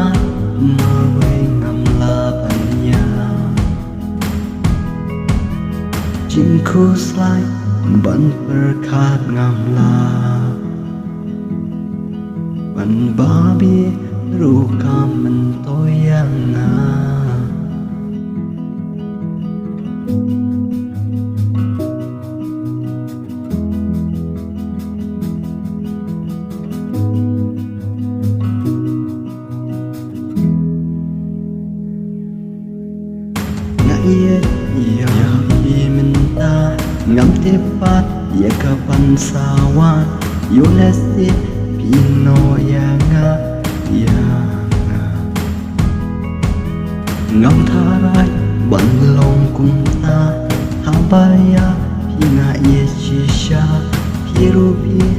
mat mawe ngamla banya Jingku slai ban perkat ngamla Ban babi ruka mentoyang na Ngayet ya minta ngam tepat ya kapan sawan yolesi pino yanga yanga ngam tharai ban long kum ta habaya pina ye shisha pirupi